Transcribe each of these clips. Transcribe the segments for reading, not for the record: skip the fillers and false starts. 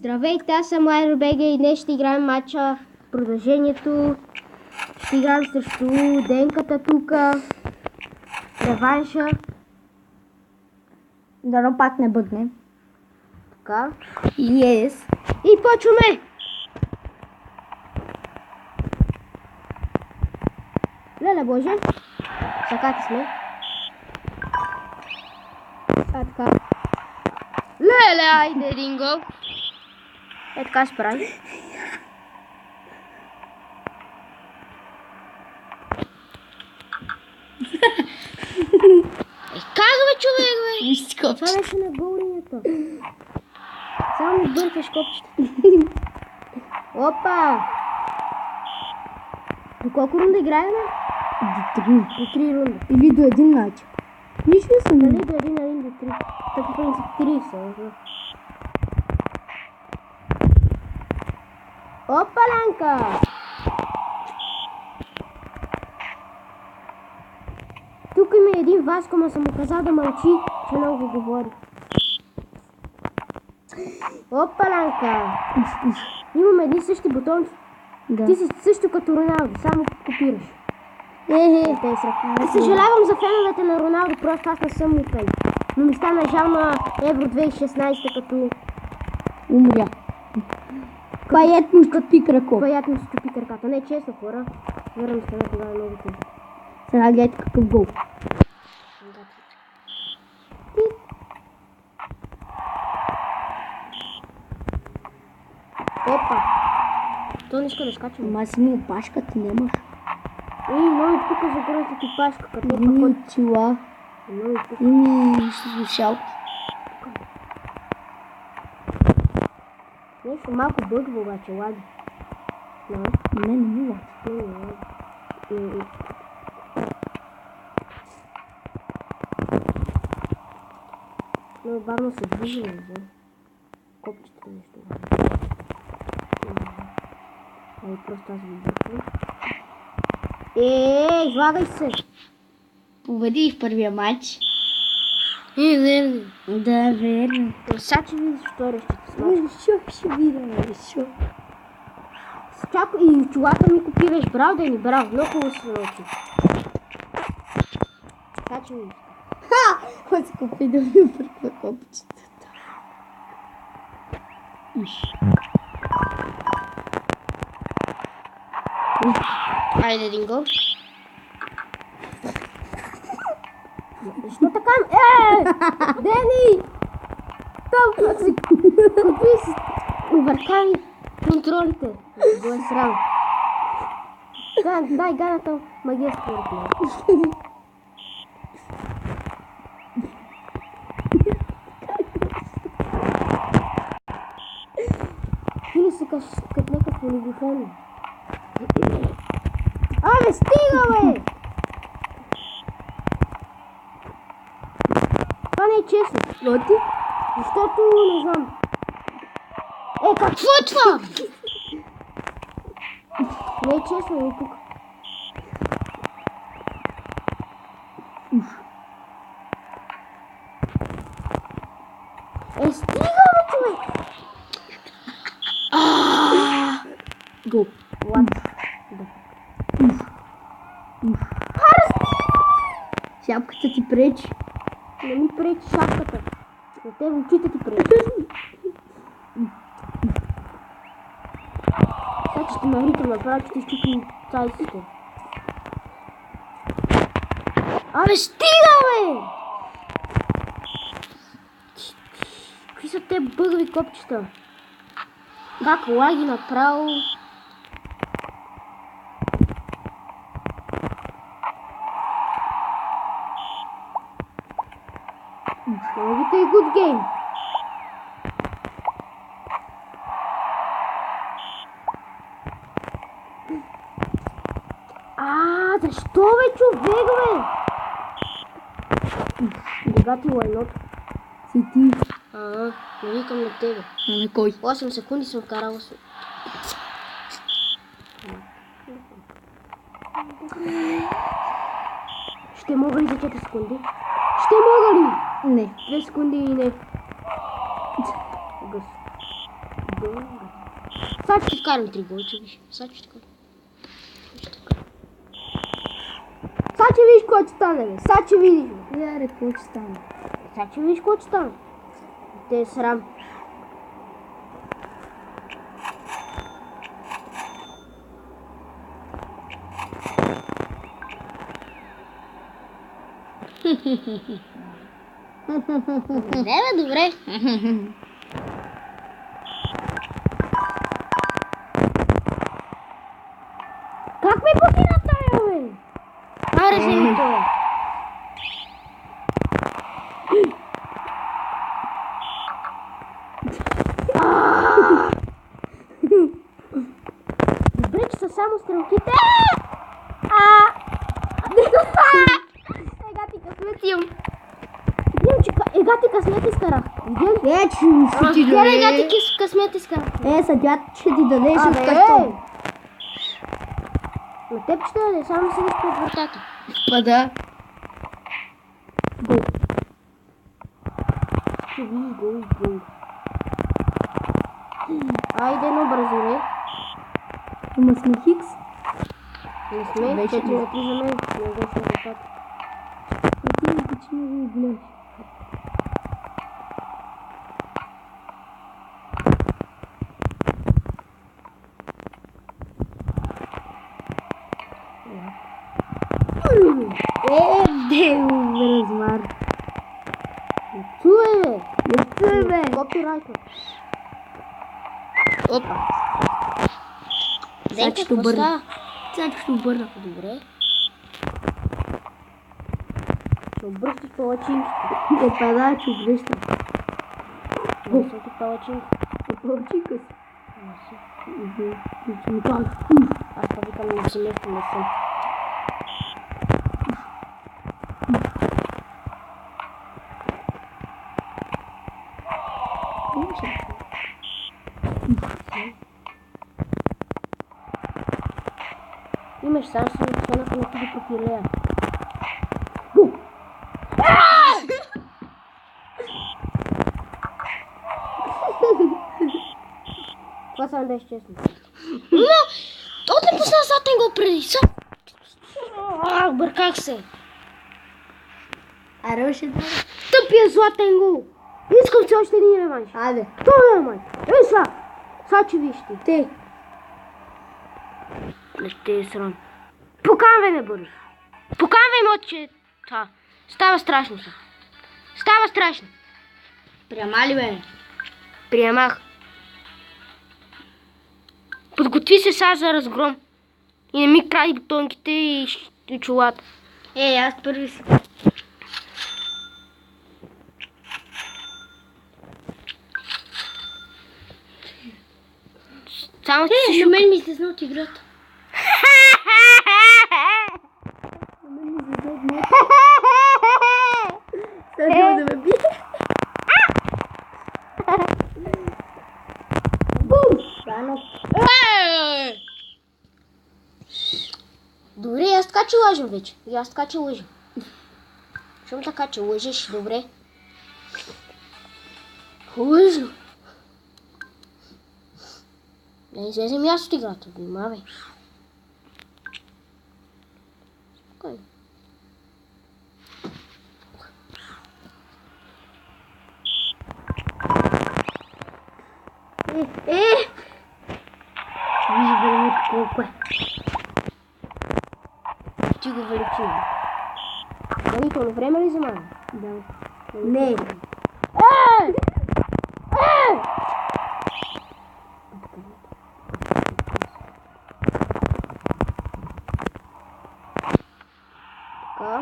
Здравейте, аз съм Лайнер БГ и днес ще играем матча продължението. Ще играем срещу Денката тука. Реванша. Дано пак не бъдне. Така. Yes. И почваме! Леле Боже. Сакати сме. Така. Леле, айде един гол. Така ще прави. Казвай, човек, бе! Виж Това копче. беше на гол линията. Само ми бъркаш копчета. Опа! До колко рунда играем? До 3. До 3 рунда. Или до един начин. Нищо не съм. Нали до 1 на 1 до 3. Така по принцип 3 са. Опа, Ланка! Тук има един Васко, ма съм му казал да мълчи, че много говори. Опа, Ланка! Имаме едни същи бутонки. Да. Ти си също като Роналдо, само копираш. Е. Съжалявам за феновете на Роналдо, просто аз не съм му фен. Но ми стана жал на Евро 2016 като Умря. Паят му щупи краков. Паят ми се чупи краката. Не, честно хора. Вярвам се на това е много тъжно. Сега гледайте какъв гол. Опа! То не иска да скачаме. Ама си ми опашката нямаш. Много тук за горната ти пашка, като Иди ми очила. много тук. И ми слушалки. Нещо малко бъгва обаче, лаги. No. Не мога. Много бавно се движи, не знам. Копчето нещо. Ай, просто аз ви бъркам. Излагай се! Победи в първия матч. Верно. Да, верно. Сега че видиш втория ще ти смача. Ще видим, шо. Чако и чулата ми копираш, браво да ни, браво, много хубаво се научи. Сега че видиш. Ха! Се купи да ми бърква копчетата. Айде един гол. Защо така? Дени! Толкова си купи си увъркани контролите. Го е срам. Дай гадата магия според мен. Или си като някакво олигофрено. Абе, стига, бе! Това не е честно. Лоти? Защото не знам. Какво е това? Не е честно, и тук. Стига, бе, човек! Гол. Шапката ти пречи. Не ми пречи шапката. На тебе очите ти пречи. Сега че ще ме ритам направо, че ти изчупим цайците. Абе, стига, бе! Какви са те бъгави копчета? Как лаги направо? Новите и good game. Защо, бе, човек, бе? Дега ти лайното. Си ти. Не викам на тебе. А на кой? 8 секунди съм вкарала се. Ще мога ли за 4 секунди? Ще мога ли? Не. 2 секунди и не. Гъс. Сега ще ти вкарам 3 голче, виж. Сега ще ти вкарам. Сега ще видиш какво ще стане, бе. Сега ще видиш, бе. Яре, какво ще стане? Сега ще видиш какво ще стане. Те е срам. Не, бе, добре. Как ме покина тая, бе? Аре, вземи това. Добре, че са само стрелките. Ега ти късмет имам. Видим, че ега ти късмет изкарах. Видим? Ще ти Ега даде. ти късмет изкарах. Съдят ще ти даде с Абе, картон. на теб ще даде, само седиш пред вратата. Пада. Ще видиш гол. Айде, но бързо, не. Ама сме хикс. Не сме, Вече 4 на 3 за мен. Не беше резултат. Ти вече не го гледаш. Де размар. Чувай, бе. Не чуй, бе. Копирайта. Опа. Денка, ще какво обърна. става? Сега ще обърна. Добре. Ще обръщаш палачинките. Опа, да, че обръщам. Не са ти палачинки. Палачинка си. Не са. Аз Аз това викам на семейство не съм. Имаш само си на на ти попилея. Това само беше честно. Но! От не пусна заден гол преди. Бърках се. Аре, ще да. Тъпия златен гол. Искам си още един реванш. Айде. Това е реванш. Ей са. Са че виж ти. Те. Не ще е срам. Поканвай ме, Борис. Поканвай ме, отче. Става страшно са. Става страшно. Приема ли, бе? Приемах. Подготви се сега за разгром. И не ми кради бутонките и чулата. Аз първи си. Само си На мен ми се зна от играта. Сега да ме бие. Бум! Рано. Добре, аз така че лъжам вече. И аз така че лъжам. Щом така че лъжеш, добре. Лъжно. Да не излезем и аз от играта. Внимавай. Спокойно. Виж времето колко е. Ти го величи. Допълнително време ли вземаме? Да. Не. Ей! Така.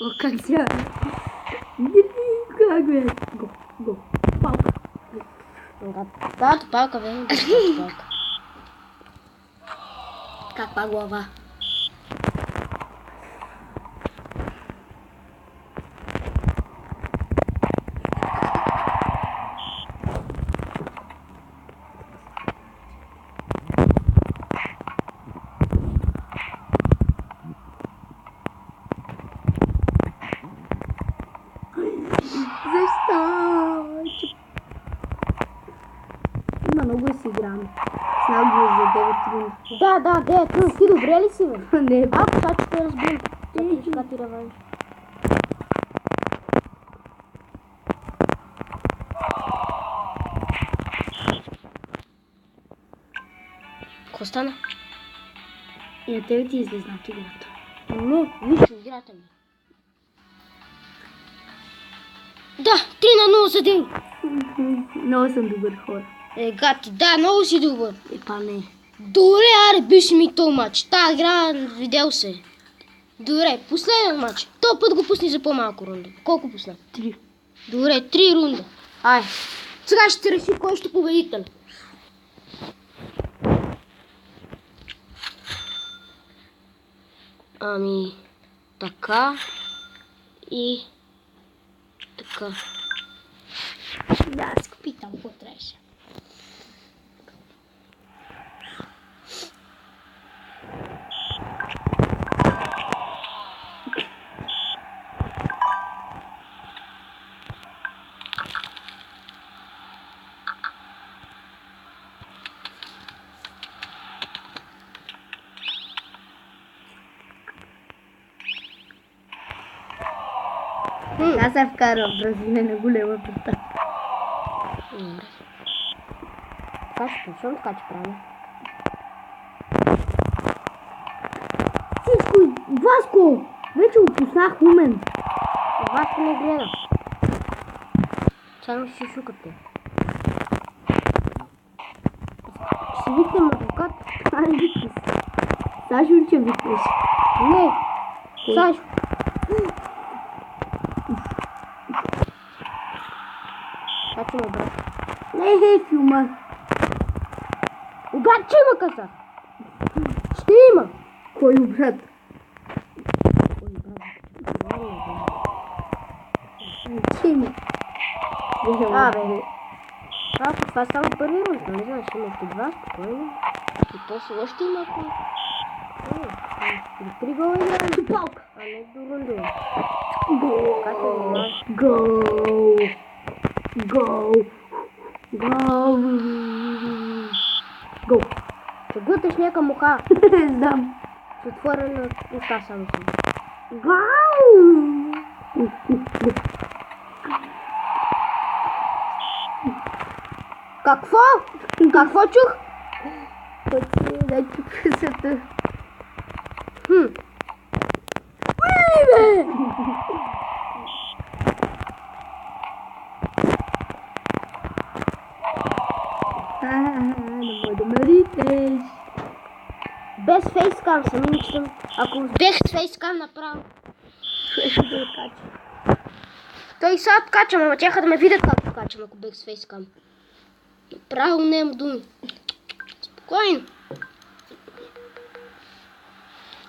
О, как сега? Как бе? Го. Палка. Да, палка, бе. Палка. Каква глава? рунда. Да, ти добре ли си, бе? Не, бе. Ако сега ще те разбием. Сега ти реванш. Какво стана? И на тебе ти излезна от играта. Не, виж играта ми. Да, 3-0 за ден. Много съм добър хора. Гати, да, много си добър. Епа не. Добре, аре, биш ми този матч. Та игра видял се. Добре, последен матч. Този път го пусни за по-малко рунда. Колко пусна? 3. Добре, 3 рунда. Ай, сега ще реши кой ще победител. Ами, така и така. Да, аз го питам, какво трябваше. Аз се вкарвам в Бразилия на голема врата. Добре. Така ще почвам, така че правим. Всичко, Васко! Вече го познах умен. Васко не гледа. Само ще шукате. Ще си викнем адвокат? Ай, викаш. Сашо, че викаш? Не. Сашо. Как има, брат? Не, филма. Брат, че има къса? Ще има. Кой брат? Че има? Абе. Това е само първи рунд, не знаеш, има още два, спокойно. И после още има ако... До 3 гола играем до палка, а не до рундове. Гол! Как е това? Гол! Гол! Гол! Гол! Ще глъташ някакъв муха. Не знам. С отворена уста само си. Гол! Какво? Какво чух? Пъти, да чух късата. Уй, бе! Не може да ме ритеш. Без фейскам съм мечтам. Ако бех с фейскам направо. Ще да кача. Той сега откачам, ама тяха да ме видят как откачам, ако бех с фейскам. Направо нямам думи. Спокойно.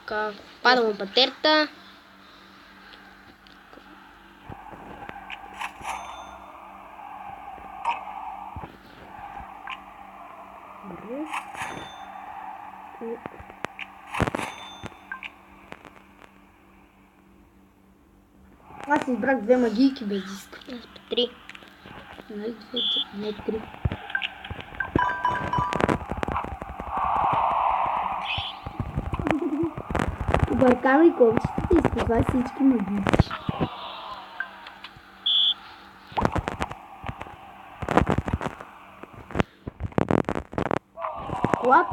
Така, падам от патерта. Аз избрах две магийки без диск. Аз по 3. Нали двете? Не 3. Объркам ли копчетата и използвай всички магийки. What?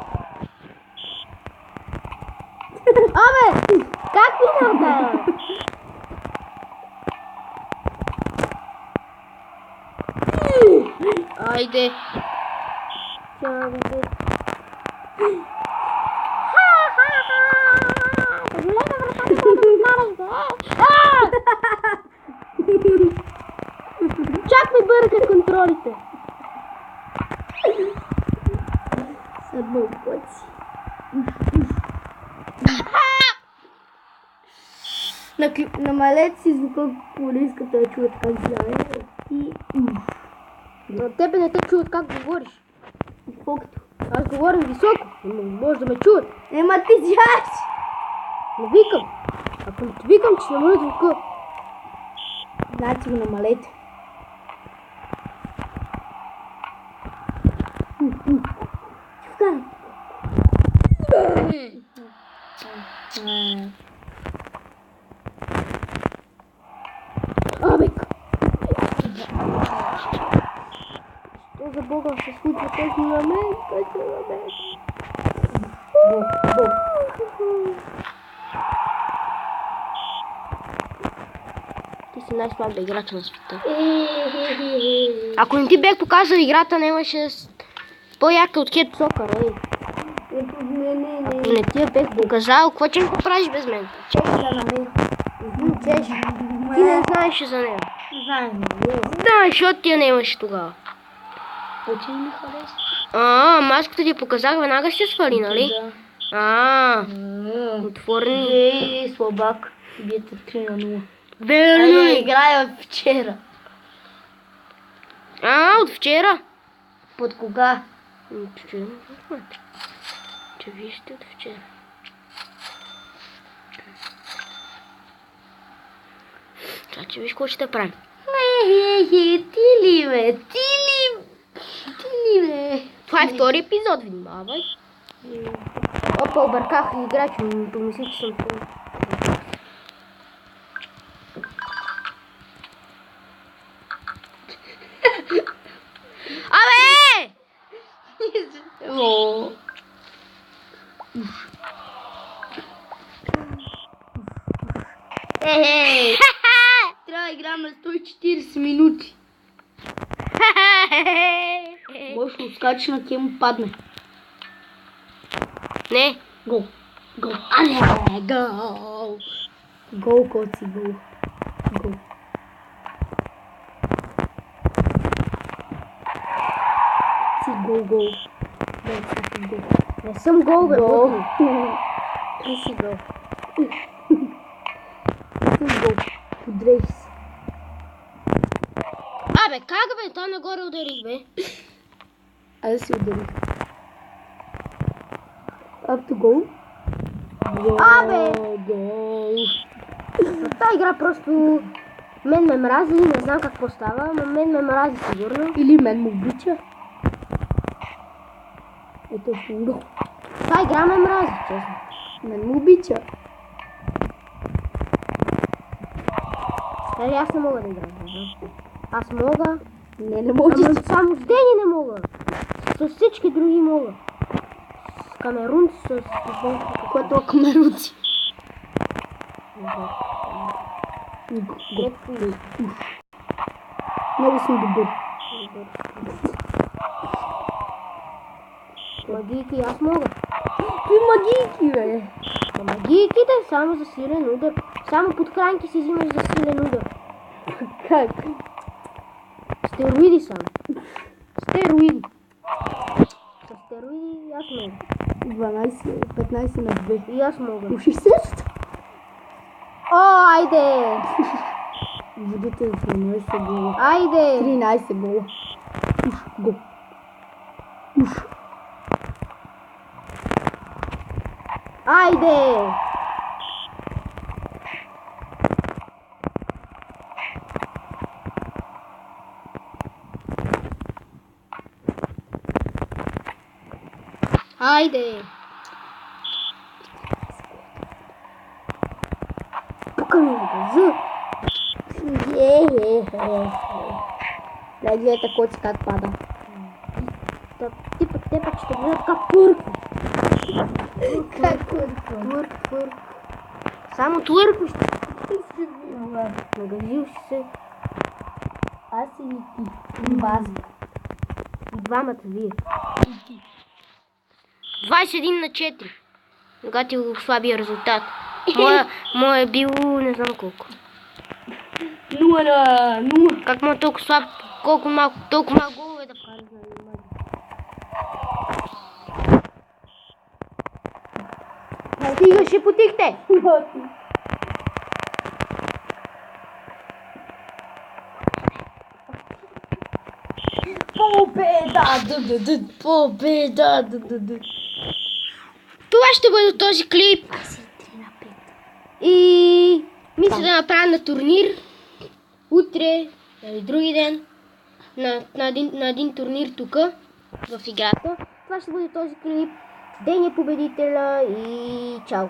Абе! Как минал да? Айде! Чакайте. Чак ми бърка контролите. Съдмал пъти. Намалете си звука, полиската да чуят как знае. И... Но тебе не те чуват как говориш. Колкото. Аз говорим високо, но може да ме чуят. Ема ти знаеш! Не викам. Ако не ти викам, че намаля звука. Значи го намалете. Вкарай. Абе, Що за Бога се случва точно на мен? Точно на мен. Ти си най-слабия играч на света. Ако не ти бях показал играта, нямаше по-яка от Cat Soccer, ей. Ако не ти я бях показал, какво ще го правиш без мен? чакай да намеря. Чеш, ти не знаеш за нея. Знаем, Да, защото ти я нямаше тогава. Почти ми харесва. Маската ти я показах, веднага ще свали, нали? Отворени. Ей, слабак. Биете 3-0. Верно е. Играя вчера. От вчера? Под кога? От вчера. Че вижте от вчера. Това, че виж какво ще те правим. Ти ли бе? Това е втори епизод, внимавай. Опа, обърках играч, помисли, че съм това. Абе! О. Ей! Трябва да играем на 140 минути. Може да скачи на кем му падне. Не. Гол. Гол. Але, гол. Гол, коци, гол. Гол. Си гол, гол. Не съм гол, бе. Гол. Ти си гол. Си гол. Подрей се. Абе, как бе? Та нагоре ударих, бе. Айде си удари. Up to goal. Абе! Гол. Та игра просто... Мен ме мрази, не знам какво става, но мен ме мрази сигурно. Или мен му обича. Ето е фундо. Та игра ме мрази, честно. Мен му обича. Дали аз не мога да играм, не знам. Аз мога, Не можеш. ама само с Дени не мога. С всички други мога. С камерунци, с... Което е камерунци. Много съм добър. Магийки аз мога. Какви магийки, бе? Магийките само за силен удар. Само подхранки си взимаш за силен удар. Как? Стероиди само. Стероиди. С стероиди аз мога. 12, 15 на 2. И аз мога. Уши също. О, айде! Водите 12 гола. Айде! 13 гола. Уш, гол. Уш. Айде! Айде! Тука ми газу! Дай гледате коци как пада. Ти пък те пък ще гледат как пърква. Как пърква? Твърк. Само твъркваш. Нагазил си се. Аз и ти. База. И двамата вие. 21 на 4. Когато ти го слабия резултат. Моя е било не знам колко. 0 на 0. Как му е толкова слаб, толкова малко голове да вкараш на Нимади. Стигаше потихте! Победа! Това ще бъде този клип. Аз и 3 на 5. И мисля да направя на турнир. Утре или други ден. На един турнир тук в играта. Това ще бъде този клип. Ден е победителя и чао!